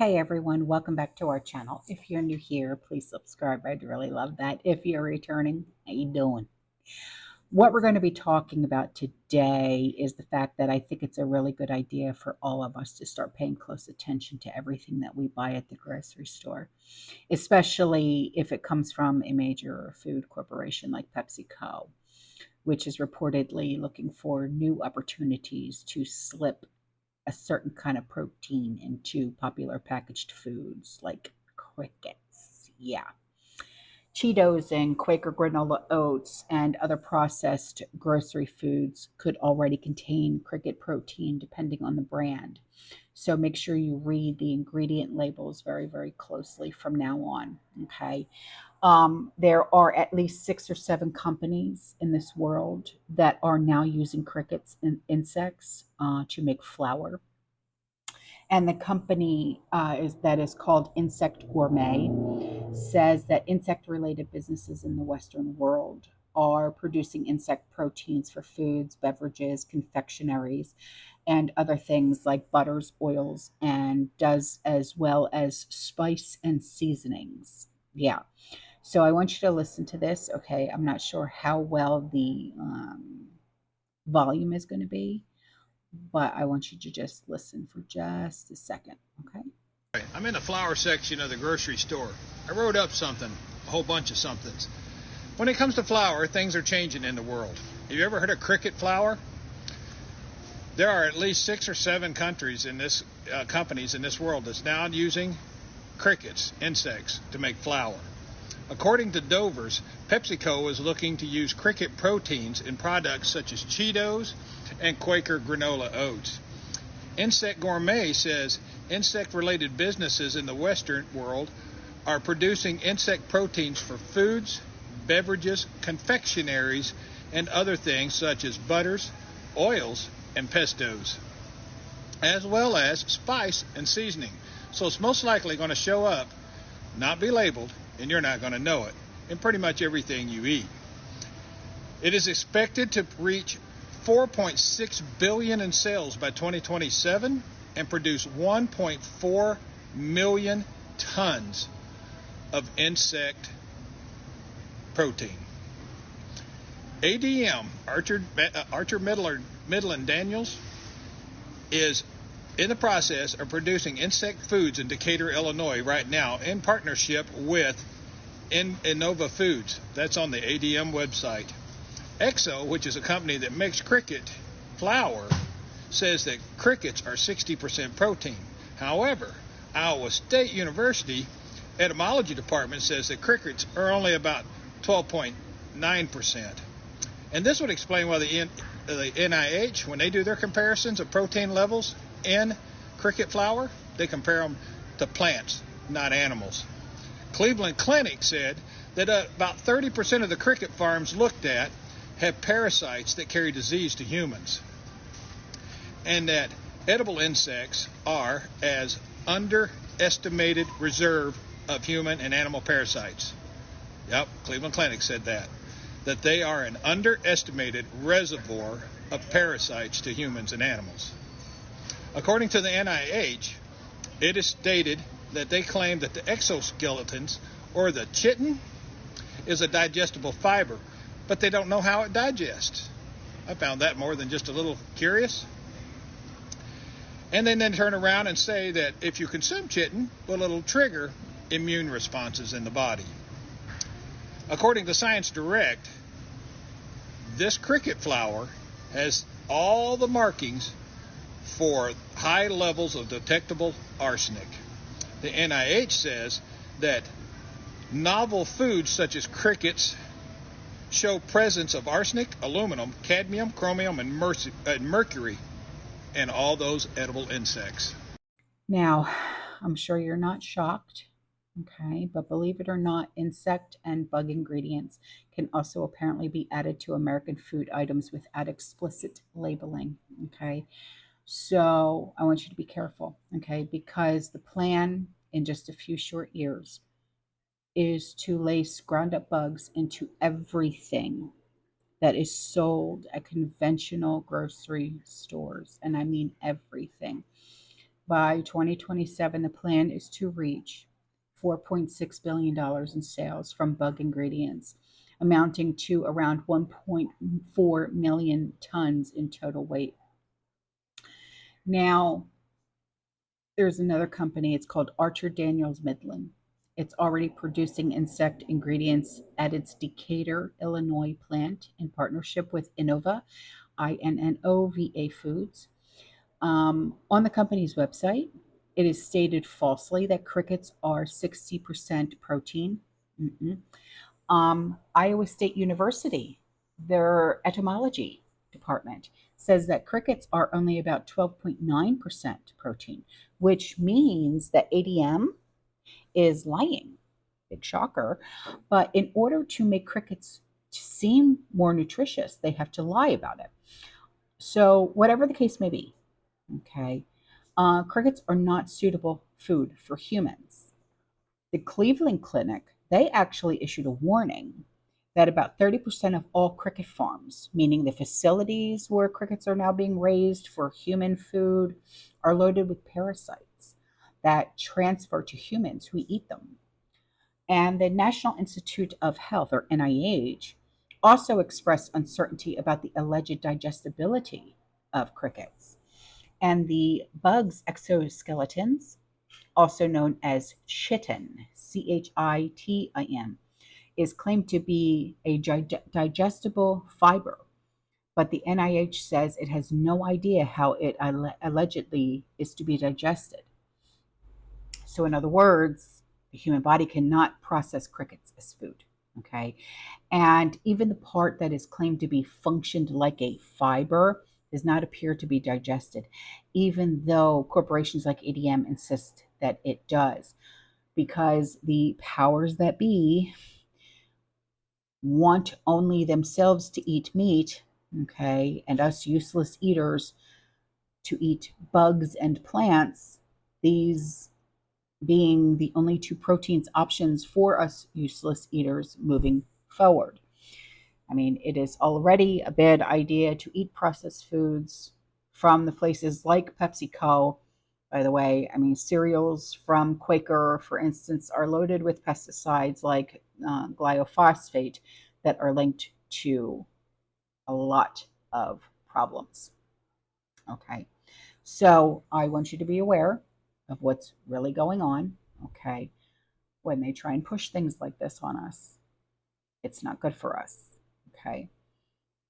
Hey everyone, welcome back to our channel. If you're new here, please subscribe. I'd really love that. If you're returning, how you doing? What we're going to be talking about today is the fact that I think it's a really good idea for all of us to start paying close attention to everything that we buy at the grocery store, especially if it comes from a major food corporation like PepsiCo, which is reportedly looking for new opportunities to slip a certain kind of protein into popular packaged foods like crickets. Yeah. Cheetos and Quaker granola oats and other processed grocery foods could already contain cricket protein depending on the brand. So make sure you read the ingredient labels very, very closely from now on. Okay. There are at least 6 or 7 companies in this world that are now using crickets and insects to make flour, and the company is called Insect Gourmet says that insect-related businesses in the Western world are producing insect proteins for foods, beverages, confectionaries, and other things like butters, oils, and does as well as spice and seasonings. Yeah. So I want you to listen to this. Okay. I'm not sure how well the volume is going to be, but I want you to just listen for just a second, okay? I'm in the flour section of the grocery store. I wrote up something, a whole bunch of somethings. When it comes to flour, things are changing in the world. Have you ever heard of cricket flour? There are at least 6 or 7 countries in this companies in this world that's now using crickets, insects, to make flour. According to Dover's, PepsiCo is looking to use cricket proteins in products such as Cheetos and Quaker granola oats. Insect Gourmet says insect-related businesses in the Western world are producing insect proteins for foods, beverages, confectionaries, and other things such as butters, oils, and pestos, as well as spice and seasoning. So it's most likely going to show up, not be labeled, and you're not going to know it, in pretty much everything you eat. It is expected to reach 4.6 billion in sales by 2027 and produce 1.4 million tons of insect protein. ADM, Archer Midland Daniels, is in the process of producing insect foods in Decatur, Illinois right now in partnership with Innova Foods. That's on the ADM website. Exo, which is a company that makes cricket flour, says that crickets are 60% protein. However, Iowa State University etymology department says that crickets are only about 12.9%. And this would explain why the NIH, when they do their comparisons of protein levels in cricket flour, they compare them to plants, not animals. Cleveland Clinic said that about 30% of the cricket farms looked at have parasites that carry disease to humans, and that edible insects are as underestimated reserve of human and animal parasites. Yep, Cleveland Clinic said that they are an underestimated reservoir of parasites to humans and animals. According to the NIH, it is stated that they claim that the exoskeletons, or the chitin, is a digestible fiber, but they don't know how it digests. I found that more than just a little curious. And then turn around and say that if you consume chitin, well, it'll trigger immune responses in the body. According to Science Direct, this cricket flour has all the markings for high levels of detectable arsenic. The NIH says that novel foods such as crickets show presence of arsenic, aluminum, cadmium, chromium, and mercury in all those edible insects. Now, I'm sure you're not shocked, okay, but believe it or not, insect and bug ingredients can also apparently be added to American food items without explicit labeling, okay? So I want you to be careful, okay, because the plan in just a few short years is to lace ground up bugs into everything that is sold at conventional grocery stores. And I mean everything. By 2027, the plan is to reach $4.6 billion in sales from bug ingredients, amounting to around 1.4 million tons in total weight. Now, there's another company, it's called Archer Daniels Midland. It's already producing insect ingredients at its Decatur, Illinois plant in partnership with Innova, INNOVA Foods. On the company's website, it is stated falsely that crickets are 60% protein. Mm-mm. Iowa State University, their etymology department, says that crickets are only about 12.9% protein, which means that ADM is lying. Big shocker. But in order to make crickets seem more nutritious, they have to lie about it. So, whatever the case may be, okay, crickets are not suitable food for humans. The Cleveland Clinic, they actually issued a warning that about 30% of all cricket farms, meaning the facilities where crickets are now being raised for human food, are loaded with parasites that transfer to humans who eat them. And the National Institute of Health, or NIH, also expressed uncertainty about the alleged digestibility of crickets. And the bug's exoskeletons, also known as chitin, CHITIN, is claimed to be a digestible fiber, but the NIH says it has no idea how it allegedly is to be digested. So, in other words, the human body cannot process crickets as food. Okay. And even the part that is claimed to be functioned like a fiber does not appear to be digested, even though corporations like ADM insist that it does, because the powers that be want only themselves to eat meat, okay, and us useless eaters to eat bugs and plants, these being the only two proteins options for us useless eaters moving forward. I mean, it is already a bad idea to eat processed foods from the places like PepsiCo. By the way, I mean, cereals from Quaker, for instance, are loaded with pesticides like glyphosate that are linked to a lot of problems. Okay. So I want you to be aware of what's really going on. Okay. When they try and push things like this on us, it's not good for us. Okay.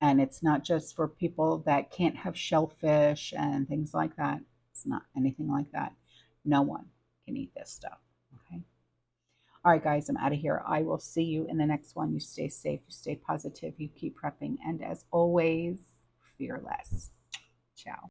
And it's not just for people that can't have shellfish and things like that. It's not anything like that. No one can eat this stuff. Okay. All right, guys, I'm out of here. I will see you in the next one. You stay safe, you stay positive, you keep prepping. And as always, fear less. Ciao.